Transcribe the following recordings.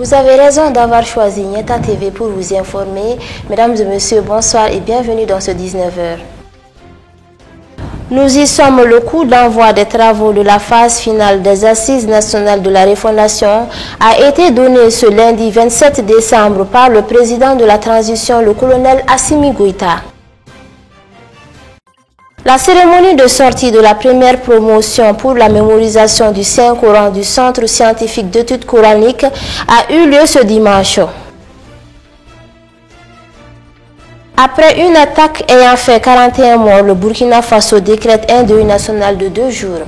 Vous avez raison d'avoir choisi Nieta TV pour vous informer. Mesdames et messieurs, bonsoir et bienvenue dans ce 19h. Nous y sommes. Le coup d'envoi des travaux de la phase finale des Assises nationales de la refondation a été donné ce lundi 27 décembre par le président de la transition, le colonel Assimi Goïta. La cérémonie de sortie de la première promotion pour la mémorisation du Saint-Coran du Centre scientifique d'études coraniques a eu lieu ce dimanche. Après une attaque ayant fait 41 morts, le Burkina Faso décrète un deuil national de 2 jours.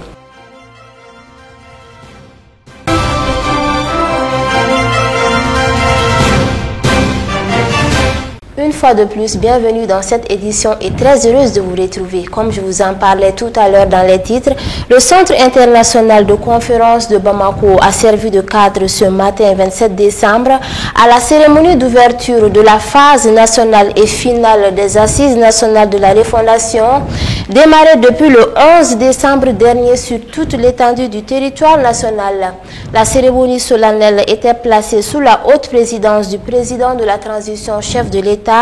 Une fois de plus, bienvenue dans cette édition et très heureuse de vous retrouver. Comme je vous en parlais tout à l'heure dans les titres, le Centre international de conférence de Bamako a servi de cadre ce matin 27 décembre à la cérémonie d'ouverture de la phase nationale et finale des Assises nationales de la refondation, démarrée depuis le 11 décembre dernier sur toute l'étendue du territoire national. La cérémonie solennelle était placée sous la haute présidence du président de la transition, chef de l'État,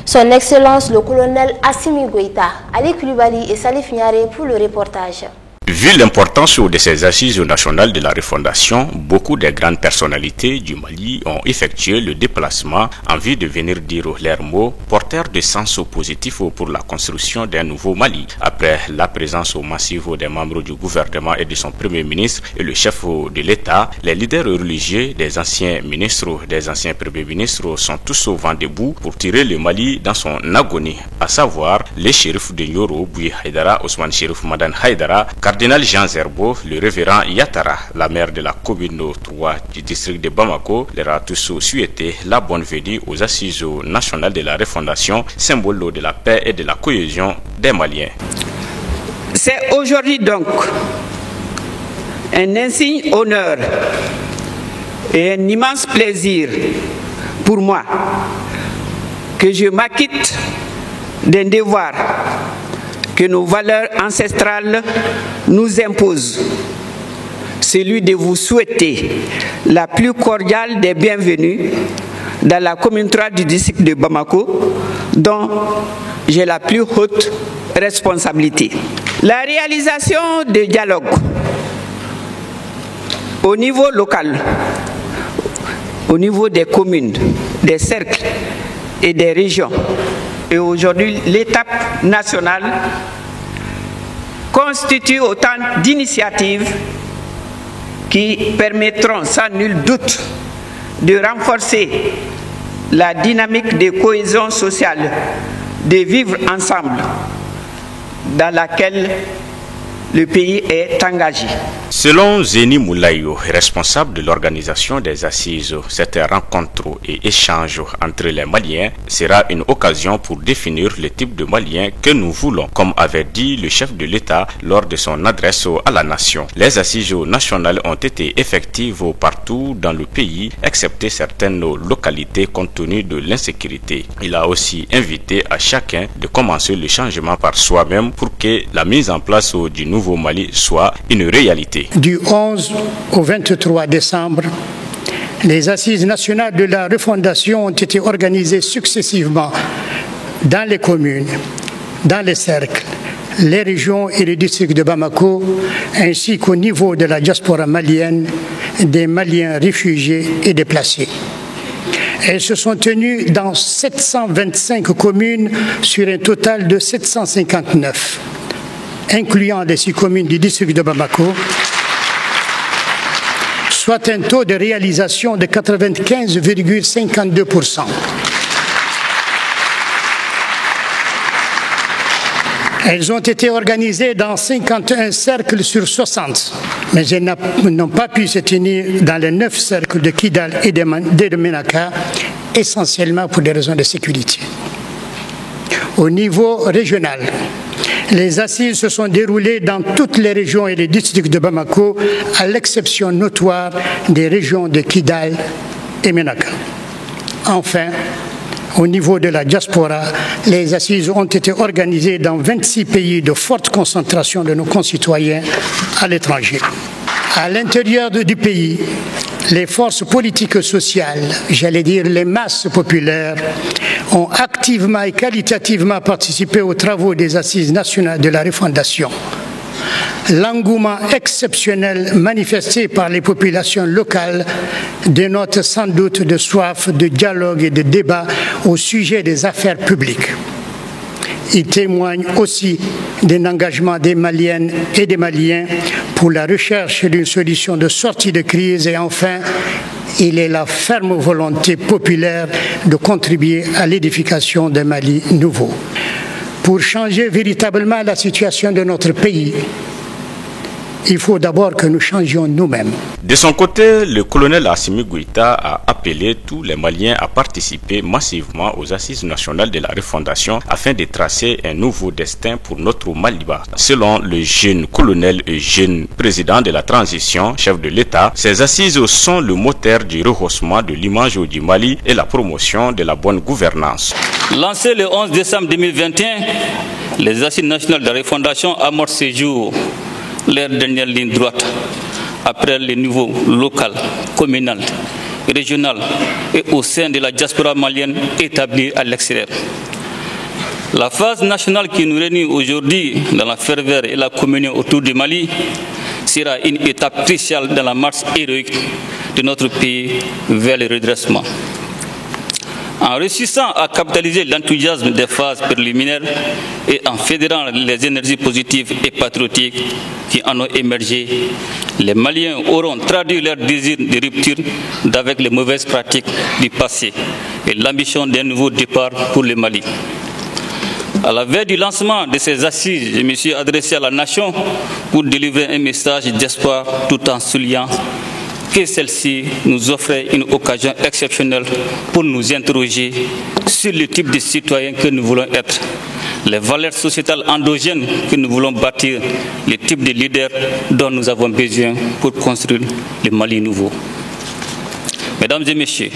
son Excellence le colonel Assimi Goïta. Ali Koulibaly et Salif Niaré pour le reportage. Vu l'importance de ces assises nationales de la refondation, beaucoup de grandes personnalités du Mali ont effectué le déplacement en vue de venir dire leurs mots porteurs de sens positif pour la construction d'un nouveau Mali. Après la présence massive des membres du gouvernement et de son premier ministre et le chef de l'État, les leaders religieux, des anciens ministres, des anciens premiers ministres sont tous au vent debout pour tirer le Mali dans son agonie, à savoir les shérifs de Nioro, Bouye Haïdara, Ousmane Chérif Madan Haïdara, Cardinal Jean Zerbo, le révérend Yatara, la maire de la commune 3 du district de Bamako, leur a tous souhaité la bonne venue aux assises nationales de la refondation, symbole de la paix et de la cohésion des Maliens. C'est aujourd'hui donc un insigne honneur et un immense plaisir pour moi que je m'acquitte d'un devoir que nos valeurs ancestrales nous imposent, celui de vous souhaiter la plus cordiale des bienvenues dans la commune 3 du district de Bamako, dont j'ai la plus haute responsabilité. La réalisation de dialogue au niveau local, au niveau des communes, des cercles et des régions, et aujourd'hui l'étape nationale, constitue autant d'initiatives qui permettront sans nul doute de renforcer la dynamique de cohésion sociale, de vivre ensemble, dans laquelle le pays est engagé. Selon Zeni Moulayo, responsable de l'organisation des assises, cette rencontre et échange entre les Maliens sera une occasion pour définir le type de Maliens que nous voulons, comme avait dit le chef de l'État lors de son adresse à la nation. Les assises nationales ont été effectives partout dans le pays, excepté certaines localités compte tenu de l'insécurité. Il a aussi invité à chacun de commencer le changement par soi-même pour que la mise en place du nouveau Mali soit une réalité. Du 11 au 23 décembre, les assises nationales de la refondation ont été organisées successivement dans les communes, dans les cercles, les régions et les districts de Bamako, ainsi qu'au niveau de la diaspora malienne, des Maliens réfugiés et déplacés. Elles se sont tenues dans 725 communes sur un total de 759, incluant les 6 communes du district de Bamako, soit un taux de réalisation de 95,52%. Elles ont été organisées dans 51 cercles sur 60, mais elles n'ont pas pu se tenir dans les 9 cercles de Kidal et de Menaka, essentiellement pour des raisons de sécurité. Au niveau régional, les assises se sont déroulées dans toutes les régions et les districts de Bamako, à l'exception notoire des régions de Kidal et Menaka. Enfin, au niveau de la diaspora, les assises ont été organisées dans 26 pays de forte concentration de nos concitoyens à l'étranger. À l'intérieur du pays, les forces politiques et sociales, j'allais dire les masses populaires, ont activement et qualitativement participé aux travaux des Assises nationales de la refondation. L'engouement exceptionnel manifesté par les populations locales dénote sans doute de soif de dialogue et de débat au sujet des affaires publiques. Il témoigne aussi d'un engagement des Maliennes et des Maliens pour la recherche d'une solution de sortie de crise et enfin, il est la ferme volonté populaire de contribuer à l'édification d'un Mali nouveau. Pour changer véritablement la situation de notre pays, il faut d'abord que nous changions nous-mêmes. De son côté, le colonel Assimi Goïta a appelé tous les Maliens à participer massivement aux Assises nationales de la refondation afin de tracer un nouveau destin pour notre Maliba. Selon le jeune colonel et jeune président de la transition, chef de l'État, ces assises sont le moteur du rehaussement de l'image du Mali et la promotion de la bonne gouvernance. Lancé le 11 décembre 2021, les Assises nationales de la refondation amorcent ces jours leur dernière ligne droite après les niveaux local, communal, régional et au sein de la diaspora malienne établie à l'extérieur. La phase nationale qui nous réunit aujourd'hui dans la ferveur et la communion autour du Mali sera une étape cruciale dans la marche héroïque de notre pays vers le redressement. En réussissant à capitaliser l'enthousiasme des phases préliminaires et en fédérant les énergies positives et patriotiques qui en ont émergé, les Maliens auront traduit leur désir de rupture d'avec les mauvaises pratiques du passé et l'ambition d'un nouveau départ pour le Mali. À la veille du lancement de ces assises, je me suis adressé à la nation pour délivrer un message d'espoir tout en soulignant que celle-ci nous offrait une occasion exceptionnelle pour nous interroger sur le type de citoyens que nous voulons être, les valeurs sociétales endogènes que nous voulons bâtir, le type de leaders dont nous avons besoin pour construire le Mali nouveau. Mesdames et messieurs,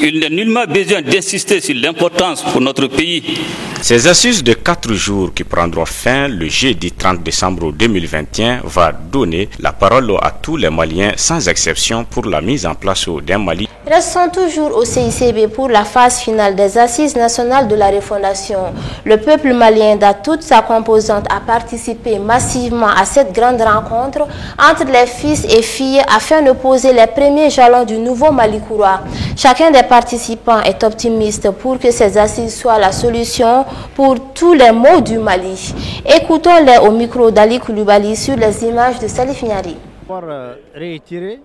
il n'est nullement besoin d'insister sur l'importance pour notre pays. Ces assises de 4 jours qui prendront fin le jeudi 30 décembre 2021 va donner la parole à tous les Maliens sans exception pour la mise en place d'un Mali. Restons toujours au CICB pour la phase finale des Assises nationales de la refondation. Le peuple malien dans toute sa composante a participé massivement à cette grande rencontre entre les fils et filles afin de poser les premiers jalons du nouveau Mali Koura. Chacun des participants est optimiste pour que ces assises soient la solution pour tous les maux du Mali. Écoutons-les au micro d'Ali Koulibaly sur les images de Salif Niari. Pour réitérer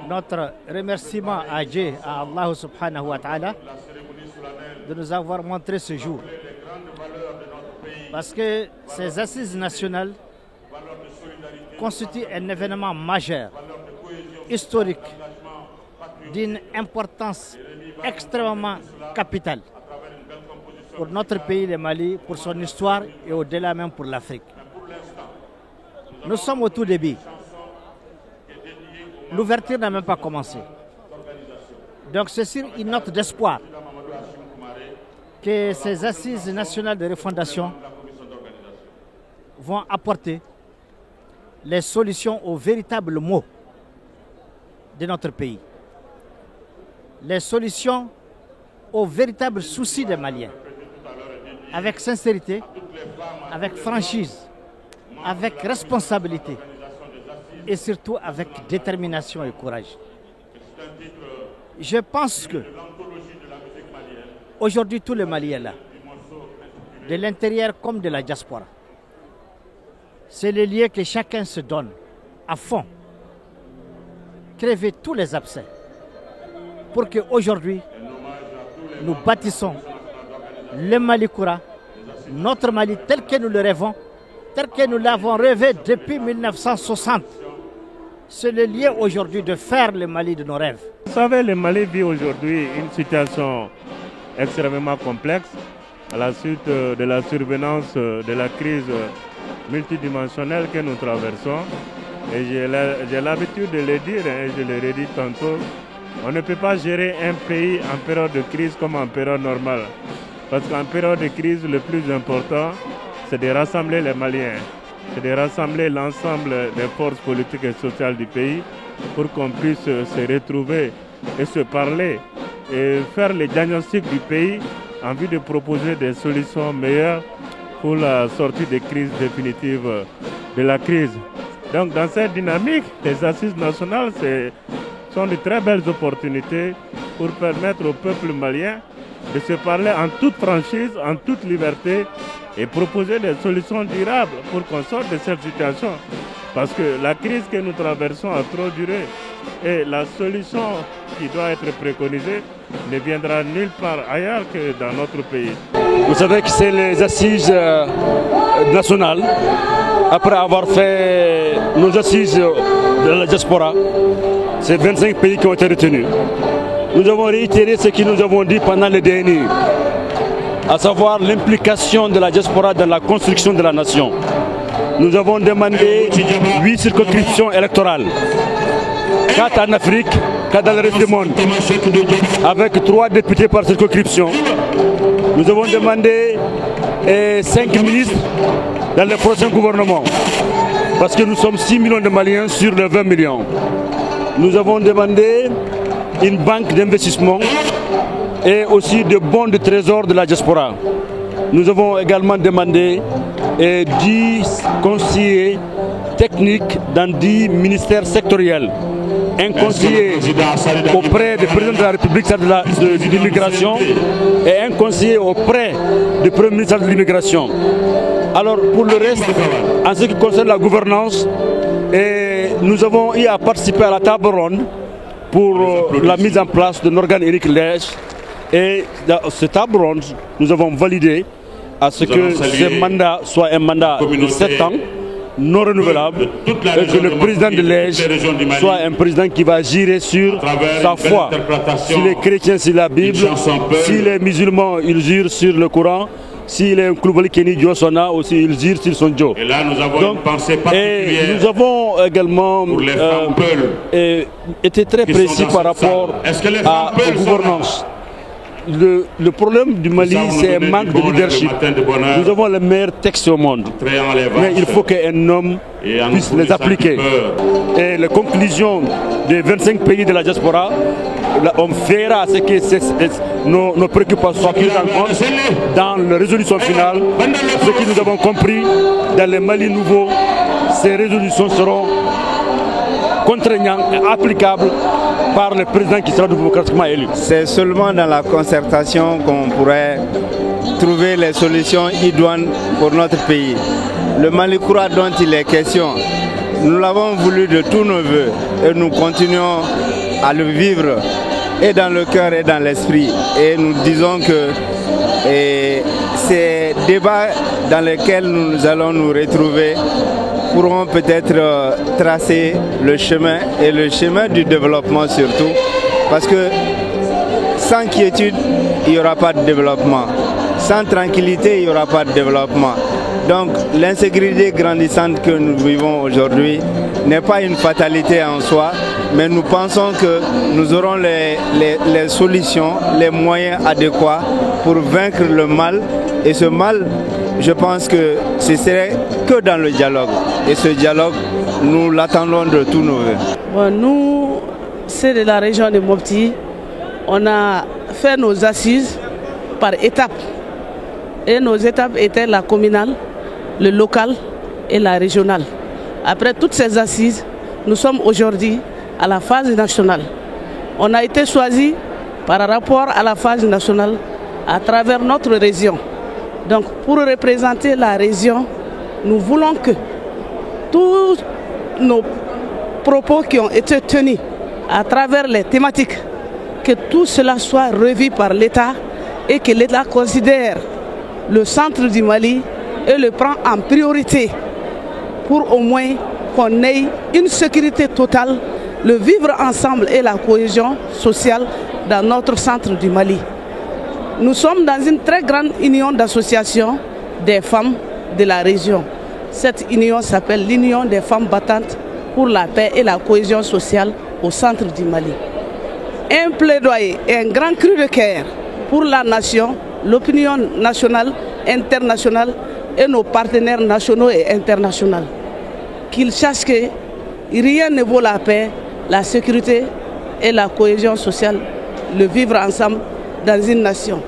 notre remerciement à Dieu, à Allah subhanahu wa ta'ala, de nous avoir montré ce jour. Parce que ces assises nationales constituent un événement majeur, historique, d'une importance extrêmement capitale pour notre pays, le Mali, pour son histoire et au-delà même pour l'Afrique. Nous sommes au tout début. L'ouverture n'a même pas commencé. Donc c'est sur une note d'espoir que ces assises nationales de refondation vont apporter les solutions aux véritables maux de notre pays. Les solutions aux véritables soucis des Maliens. Avec sincérité, avec franchise, avec responsabilité et surtout avec détermination et courage. Je pense que aujourd'hui tous les Maliens là, de l'intérieur comme de la diaspora, c'est le lieu que chacun se donne à fond, crever tous les abcès pour qu'aujourd'hui nous bâtissons le Mali Koura, notre Mali tel que nous le rêvons, tel que nous l'avons rêvé depuis 1960. C'est le lieu aujourd'hui de faire le Mali de nos rêves. Vous savez, le Mali vit aujourd'hui une situation extrêmement complexe à la suite de la survenance de la crise multidimensionnelle que nous traversons. Et j'ai l'habitude de le dire et je le redis tantôt, on ne peut pas gérer un pays en période de crise comme en période normale. Parce qu'en période de crise, le plus important, c'est de rassembler les Maliens, c'est de rassembler l'ensemble des forces politiques et sociales du pays pour qu'on puisse se retrouver et se parler et faire les diagnostics du pays en vue de proposer des solutions meilleures pour la sortie des crises définitives de la crise. Donc dans cette dynamique, les assises nationales sont de très belles opportunités pour permettre au peuple malien de se parler en toute franchise, en toute liberté et proposer des solutions durables pour qu'on sorte de cette situation. Parce que la crise que nous traversons a trop duré et la solution qui doit être préconisée ne viendra nulle part ailleurs que dans notre pays. Vous savez que c'est les assises nationales. Après avoir fait nos assises de la diaspora, c'est 25 pays qui ont été retenus. Nous avons réitéré ce que nous avons dit pendant les DNI, à savoir l'implication de la diaspora dans la construction de la nation. Nous avons demandé 8 circonscriptions électorales, 4 en Afrique, 4 dans le reste du monde, avec 3 députés par circonscription. Nous avons demandé 5 ministres dans le prochain gouvernement, parce que nous sommes 6 millions de Maliens sur les 20 millions. Nous avons demandé une banque d'investissement et aussi des bons de trésor de la diaspora. Nous avons également demandé 10 conseillers techniques dans 10 ministères sectoriels. Un conseiller auprès du président de la République de l'immigration et un conseiller auprès du premier ministre de l'immigration. Alors pour le reste, en ce qui concerne la gouvernance, nous avons eu à participer à la table ronde pour la mise en place d'un organe unique Lège. Et dans cette table ronde, nous avons validé à ce que ce mandat soit un mandat de 7 ans, non renouvelable, et que le président de Lège soit un président qui va gérer sur sa foi. Si les chrétiens, sur la Bible, si les musulmans, ils jurent sur le Coran, si les Koulibaly Kenny Diosona aussi, ils jurent sur son Dieu. Et là, nous avons une pensée particulière. Et nous avons également été très précis par rapport à la gouvernance. Le problème du Mali, c'est un manque de leadership. Nous avons les meilleurs textes au monde, mais il faut qu'un homme puisse les appliquer. Et les conclusions des 25 pays de la diaspora, on verra à ce que nos préoccupations soient prises en compte dans la résolution finale. Ce que nous avons compris dans les Mali nouveaux, ces résolutions seront contraignantes et applicables par le président qui sera démocratiquement élu. C'est seulement dans la concertation qu'on pourrait trouver les solutions idoines pour notre pays. Le Mali Koura dont il est question, nous l'avons voulu de tous nos voeux et nous continuons à le vivre et dans le cœur et dans l'esprit. Et nous disons que ces débats dans lesquels nous allons nous retrouver pourront peut-être tracer le chemin et le chemin du développement surtout, parce que sans quiétude, il n'y aura pas de développement. Sans tranquillité, il n'y aura pas de développement. Donc l'insécurité grandissante que nous vivons aujourd'hui n'est pas une fatalité en soi, mais nous pensons que nous aurons les solutions, les moyens adéquats pour vaincre le mal. Et ce mal, je pense que ce serait que dans le dialogue. Et ce dialogue, nous l'attendons de tous nos voeux. Bon, nous, c'est de la région de Mopti. On a fait nos assises par étapes. Et nos étapes étaient la communale, le local et la régionale. Après toutes ces assises, nous sommes aujourd'hui à la phase nationale. On a été choisi par rapport à la phase nationale à travers notre région. Donc pour représenter la région, nous voulons que tous nos propos qui ont été tenus à travers les thématiques, que tout cela soit revu par l'État et que l'État considère le centre du Mali et le prend en priorité pour au moins qu'on ait une sécurité totale, le vivre ensemble et la cohésion sociale dans notre centre du Mali. Nous sommes dans une très grande union d'associations des femmes de la région. Cette union s'appelle l'Union des femmes battantes pour la paix et la cohésion sociale au centre du Mali. Un plaidoyer et un grand cri de cœur pour la nation, l'opinion nationale, internationale et nos partenaires nationaux et internationaux. Qu'ils sachent que rien ne vaut la paix la sécurité et la cohésion sociale, le vivre ensemble dans une nation.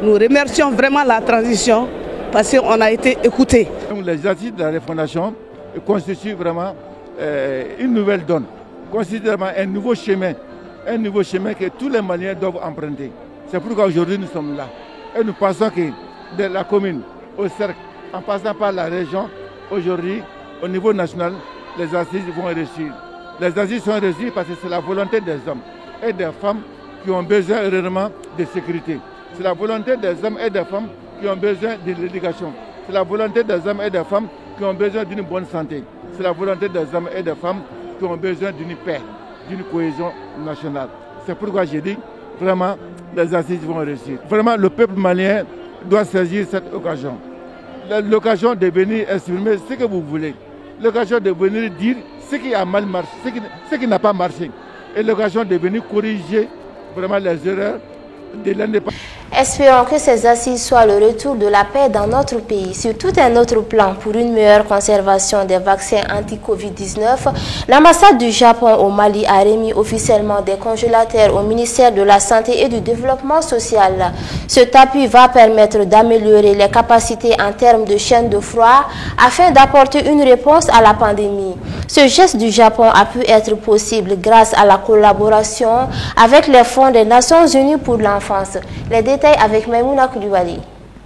Nous remercions vraiment la transition parce qu'on a été écoutés. Les assises de la refondation constituent vraiment une nouvelle donne, constituent vraiment un nouveau chemin que tous les Maliens doivent emprunter. C'est pourquoi aujourd'hui nous sommes là. Et nous pensons que de la commune au cercle, en passant par la région, aujourd'hui, au niveau national, les assises vont réussir. Les assises sont réussies parce que c'est la volonté des hommes et des femmes qui ont besoin réellement de sécurité. C'est la volonté des hommes et des femmes qui ont besoin de l'éducation. C'est la volonté des hommes et des femmes qui ont besoin d'une bonne santé. C'est la volonté des hommes et des femmes qui ont besoin d'une paix, d'une cohésion nationale. C'est pourquoi j'ai dit, vraiment, les assises vont réussir. Vraiment, le peuple malien doit saisir cette occasion. L'occasion de venir exprimer ce que vous voulez. L'occasion de venir dire ce qui a mal marché, ce qui n'a pas marché. Et l'occasion de venir corriger vraiment les erreurs de l'indépendance. Espérons que ces assises soient le retour de la paix dans notre pays. Sur tout un autre plan, pour une meilleure conservation des vaccins anti-Covid-19, l'ambassade du Japon au Mali a remis officiellement des congélateurs au ministère de la Santé et du Développement social. Cet appui va permettre d'améliorer les capacités en termes de chaîne de froid afin d'apporter une réponse à la pandémie. Ce geste du Japon a pu être possible grâce à la collaboration avec les fonds des Nations Unies pour l'enfance. Les détails avec Maimouna Koulibaly.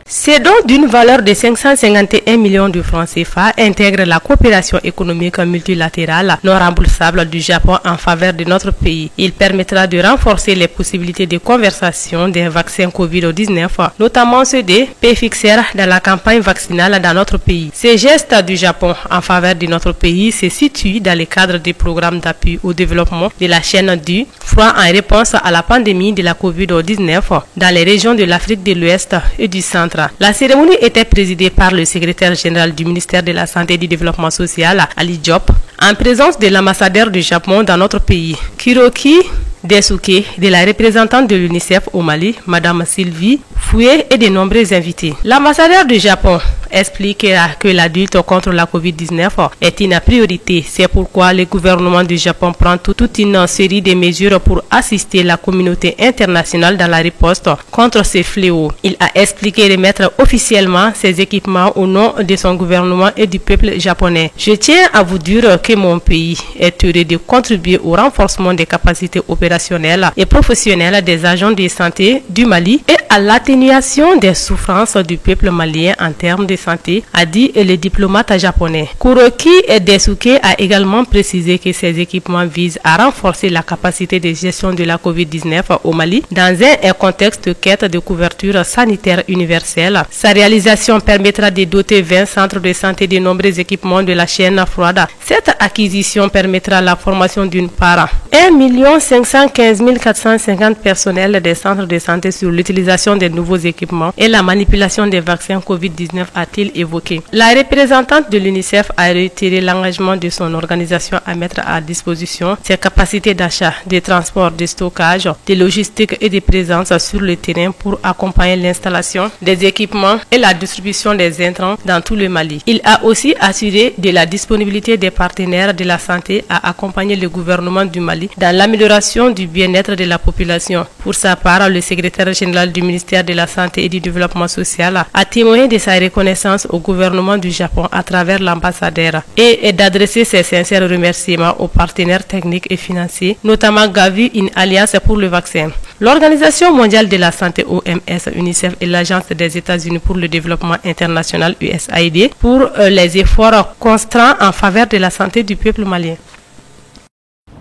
Ces dons d'une valeur de 551 millions de francs CFA intègrent la coopération économique multilatérale non remboursable du Japon en faveur de notre pays. Il permettra de renforcer les possibilités de conversation des vaccins Covid-19, notamment ceux des Pfizer dans la campagne vaccinale dans notre pays. Ces gestes du Japon en faveur de notre pays se situent dans le cadre du programme d'appui au développement de la chaîne du froid en réponse à la pandémie de la Covid-19 dans les régions de l'Afrique de l'Ouest et du Centre. La cérémonie était présidée par le secrétaire général du ministère de la Santé et du Développement social, Ali Diop, en présence de l'ambassadeur du Japon dans notre pays, Kiroki Desuke, de la représentante de l'UNICEF au Mali, Madame Sylvie Foué et de nombreux invités. L'ambassadeur du Japon explique que la lutte contre la Covid-19 est une priorité. C'est pourquoi le gouvernement du Japon prend toute une série de mesures pour assister la communauté internationale dans la riposte contre ces fléaux. Il a expliqué remettre officiellement ces équipements au nom de son gouvernement et du peuple japonais. Je tiens à vous dire que mon pays est heureux de contribuer au renforcement des capacités opérationnelles et professionnelles des agents de santé du Mali et à l'atténuation des souffrances du peuple malien en termes de santé, a dit le diplomate japonais. Kuroki Desuke a également précisé que ces équipements visent à renforcer la capacité de gestion de la COVID-19 au Mali dans un contexte de quête de couverture sanitaire universelle. Sa réalisation permettra de doter 20 centres de santé de nombreux équipements de la chaîne froide. Cette acquisition permettra la formation d'une part 1 515 450 personnels des centres de santé sur l'utilisation des nouveaux équipements et la manipulation des vaccins COVID-19, a-t-il évoqué. La représentante de l'UNICEF a réitéré l'engagement de son organisation à mettre à disposition ses capacités d'achat, de transport, de stockage, de logistique et de présence sur le terrain pour accompagner l'installation des équipements et la distribution des intrants dans tout le Mali. Il a aussi assuré de la disponibilité des partenaires de la santé à accompagner le gouvernement du Mali dans l'amélioration du bien-être de la population. Pour sa part, le secrétaire général du ministère de la Santé et du Développement social a témoigné de sa reconnaissance au gouvernement du Japon à travers l'ambassadeur et d'adresser ses sincères remerciements aux partenaires techniques et financiers, notamment Gavi, une alliance pour le vaccin. L'Organisation mondiale de la santé OMS, UNICEF et l'Agence des États-Unis pour le développement international USAID pour les efforts constants en faveur de la santé du peuple malien.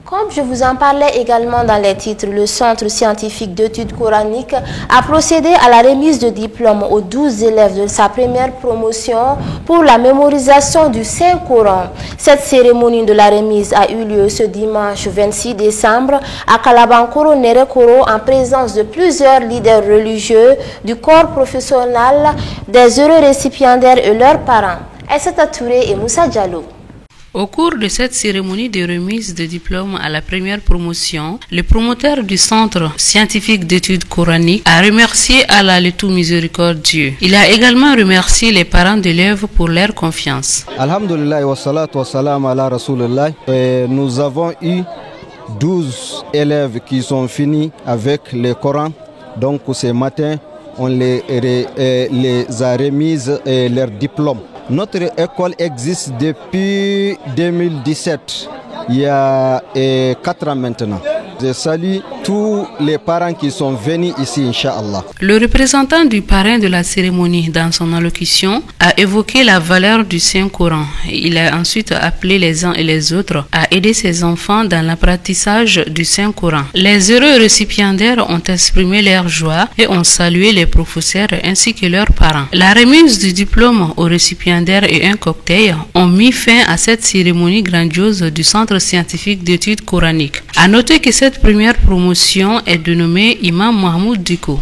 Comme je vous en parlais également dans les titres, le Centre scientifique d'études coraniques a procédé à la remise de diplôme aux 12 élèves de sa première promotion pour la mémorisation du Saint-Coran. Cette cérémonie de la remise a eu lieu ce dimanche 26 décembre à Kalabankoro Nerekoro en présence de plusieurs leaders religieux du corps professionnel, des heureux récipiendaires et leurs parents. Aïssata Touré et Moussa Diallo. Au cours de cette cérémonie de remise de diplôme à la première promotion, le promoteur du Centre scientifique d'études coraniques a remercié Allah le tout miséricordieux. Il a également remercié les parents d'élèves pour leur confiance. Alhamdulillah wa salatu wa salam ala Rasulullah. Nous avons eu 12 élèves qui sont finis avec le Coran. Donc ce matin, on les a remises leur diplôme. Notre école existe depuis 2017. Il y a 4 ans maintenant. Je salue tous les parents qui sont venus ici, Inch'Allah. Le représentant du parrain de la cérémonie, dans son allocution, a évoqué la valeur du Saint-Coran. Il a ensuite appelé les uns et les autres à aider ses enfants dans l'apprentissage du Saint-Coran. Les heureux récipiendaires ont exprimé leur joie et ont salué les professeurs ainsi que leurs parents. La remise du diplôme aux récipiendaires et un cocktail ont mis fin à cette cérémonie grandiose du Centre scientifique d'études coraniques. À noter que cette première promotion est dénommée Imam Mahmoud Diko.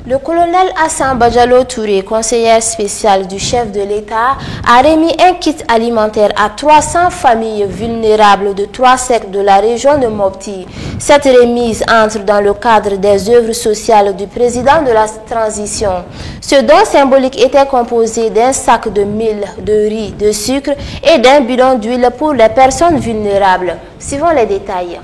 Le colonel Hassan Badjalo Touré, conseiller spécial du chef de l'État, a remis un kit alimentaire à 300 familles vulnérables de 3 sectes de la région de Mopti. Cette remise entre dans le cadre des œuvres sociales du président de la transition. Ce don symbolique était composé d'un sac de mil, de riz, de sucre et d'un bidon d'huile pour les personnes vulnérables. Suivons les détails.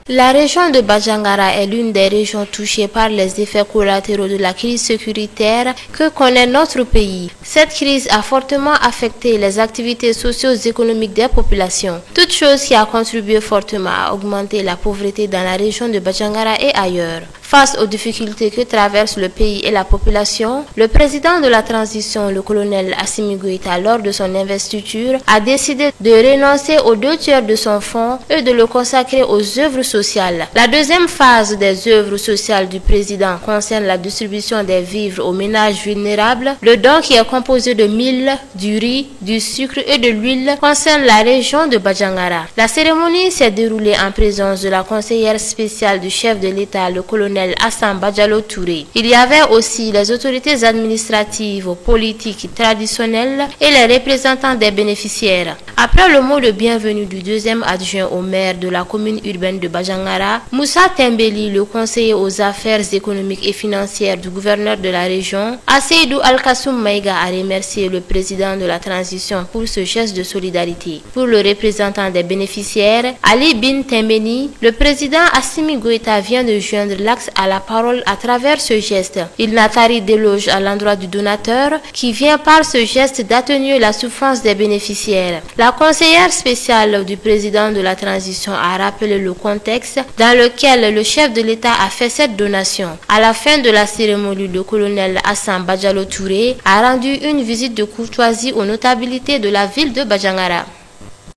La région de Bajangara est l'une des régions touchées par les effets collatéraux de la crise sécuritaire que connaît notre pays. Cette crise a fortement affecté les activités socio-économiques des populations, toute chose qui a contribué fortement à augmenter la pauvreté dans la région de Bajangara et ailleurs. Face aux difficultés que traverse le pays et la population, le président de la transition, le colonel Assimi Goïta, lors de son investiture, a décidé de renoncer aux 2 tiers de son fonds et de le consacrer aux œuvres sociales. La deuxième phase des œuvres sociales du président concerne la distribution des vivres aux ménages vulnérables. Le don, qui est composé de mil, du riz, du sucre et de l'huile, concerne la région de Bajangara. La cérémonie s'est déroulée en présence de la conseillère spéciale du chef de l'État, le colonel Hassan Badjalo Touré. Il y avait aussi les autorités administratives, politiques, traditionnelles et les représentants des bénéficiaires. Après le mot de bienvenue du 2e adjoint au maire de la commune urbaine de Bajangara, Moussa Tembeli, le conseiller aux affaires économiques et financières du gouverneur de la région, Seydou Al-Kassoum Maïga, a remercié le président de la transition pour ce geste de solidarité. Pour le représentant des bénéficiaires, Ali Bin Tembeni, le président Assimi Goïta vient de joindre l'axe à la parole à travers ce geste. Il n'a tari d'éloge à l'endroit du donateur qui vient par ce geste d'atténuer la souffrance des bénéficiaires. La conseillère spéciale du président de la transition a rappelé le contexte dans lequel le chef de l'État a fait cette donation. À la fin de la cérémonie, le colonel Hassan Badjalo Touré a rendu une visite de courtoisie aux notabilités de la ville de Bajangara.